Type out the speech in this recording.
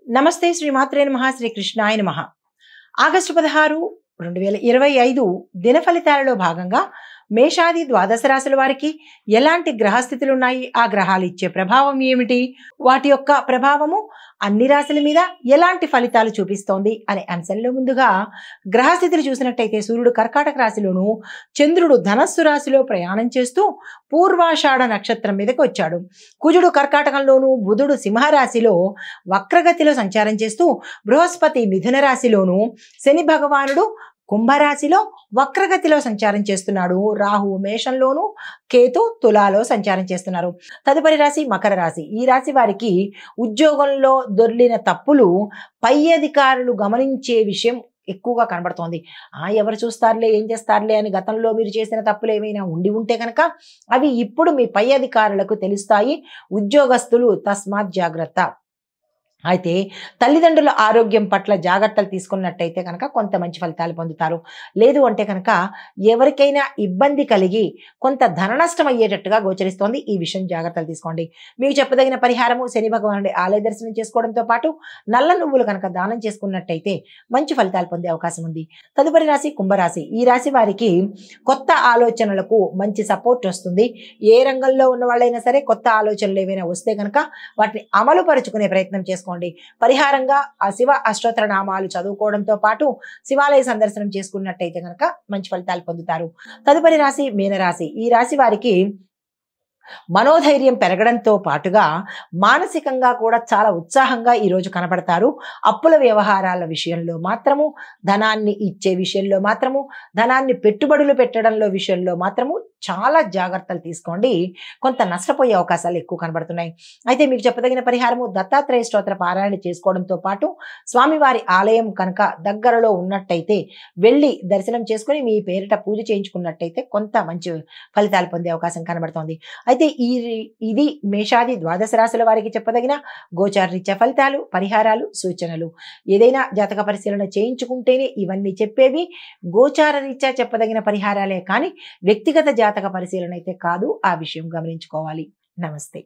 నమస్తే శ్రీమాత్రే నమః శ్రీ కృష్ణాయ నమః. ఆగస్టు 16, 2025 దిన ఫలితాలలో భాగంగా మేషాది ద్వాదశ రాశుల వారికి ఎలాంటి గ్రహస్థితులు ఉన్నాయి, ఆ గ్రహాలు ఇచ్చే ప్రభావం ఏమిటి, వాటి యొక్క ప్రభావము అన్ని రాశుల మీద ఎలాంటి ఫలితాలు చూపిస్తోంది అనే అంశంలో ముందుగా గ్రహస్థితులు చూసినట్టయితే సూర్యుడు కర్కాటక రాశిలోను, చంద్రుడు ధనస్సు రాశిలో ప్రయాణం చేస్తూ పూర్వాషాఢ నక్షత్రం మీదకి వచ్చాడు. కుజుడు కర్కాటకంలోను, బుధుడు సింహరాశిలో వక్రగతిలో సంచారం చేస్తూ బృహస్పతి మిథున రాశిలోను, శని భగవానుడు కుంభరాశిలో వక్రగతిలో సంచారం చేస్తున్నాడు. రాహు మేషంలోను, కేతు తులాలో సంచారం చేస్తున్నారు. తదుపరి రాశి మకర రాశి. ఈ రాశి వారికి ఉద్యోగంలో దొర్లిన తప్పులు పై అధికారులు గమనించే విషయం ఎక్కువగా కనబడుతోంది. ఎవరు చూస్తారులే, ఏం చేస్తారులే అని గతంలో మీరు చేసిన తప్పులు ఏమైనా ఉంటే కనుక అవి ఇప్పుడు మీ పై అధికారులకు తెలుస్తాయి. ఉద్యోగస్తులు తస్మాత్ జాగ్రత్త. అయితే తల్లిదండ్రుల ఆరోగ్యం పట్ల జాగ్రత్తలు తీసుకున్నట్టయితే కనుక కొంత మంచి ఫలితాలు పొందుతారు. లేదు అంటే కనుక ఎవరికైనా ఇబ్బంది కలిగి కొంత ధన నష్టం అయ్యేటట్టుగా గోచరిస్తోంది. ఈ విషయం జాగ్రత్తలు తీసుకోండి. మీకు చెప్పదగిన పరిహారము శని భగవానుడి ఆలయ దర్శనం చేసుకోవడంతో పాటు నల్ల నువ్వులు కనుక దానం చేసుకున్నట్టయితే మంచి ఫలితాలు పొందే అవకాశం ఉంది. తదుపరి రాశి కుంభరాశి. ఈ రాశి వారికి కొత్త ఆలోచనలకు మంచి సపోర్ట్ వస్తుంది. ఏ రంగంలో ఉన్న వాళ్ళైనా సరే కొత్త ఆలోచనలు ఏవైనా వస్తే కనుక వాటిని అమలు పరుచుకునే ప్రయత్నం చేసుకోండి. పరిహారంగా ఆ శివ అష్టోత్తర నామాలు చదువుకోవడంతో పాటు శివాలయ సందర్శనం చేసుకున్నట్టయితే కనుక మంచి ఫలితాలు పొందుతారు. తదుపరి రాశి మీనరాశి. ఈ రాశి వారికి మనోధైర్యం పెరగడంతో పాటుగా మానసికంగా కూడా చాలా ఉత్సాహంగా ఈరోజు కనబడతారు. అప్పుల వ్యవహారాల విషయంలో మాత్రము, ధనాన్ని ఇచ్చే విషయంలో మాత్రము, ధనాన్ని పెట్టుబడులు పెట్టడంలో విషయంలో మాత్రము చాలా జాగ్రత్తలు తీసుకోండి. కొంత నష్టపోయే అవకాశాలు ఎక్కువ కనబడుతున్నాయి. అయితే మీకు చెప్పదగిన పరిహారము దత్తాత్రేయ స్తోత్ర పారాయణ చేసుకోవడంతో పాటు స్వామివారి ఆలయం కనుక దగ్గరలో ఉన్నట్టయితే వెళ్ళి దర్శనం చేసుకుని మీ పేరిట పూజ చేయించుకున్నట్టయితే కొంత మంచి ఫలితాలు పొందే అవకాశం కనబడుతోంది. అయితే ఇది మేషాది ద్వాదశ రాశుల వారికి చెప్పదగిన గోచార రీత్యా ఫలితాలు, పరిహారాలు, సూచనలు. ఏదైనా జాతక పరిశీలన చేయించుకుంటేనే ఇవన్నీ చెప్పేవి. గోచార రీత్యా చెప్పదగిన పరిహారాలే కానీ వ్యక్తిగత జాతక పరిశీలన అయితే కాదు. ఆ విషయం గమనించుకోవాలి. నమస్తే.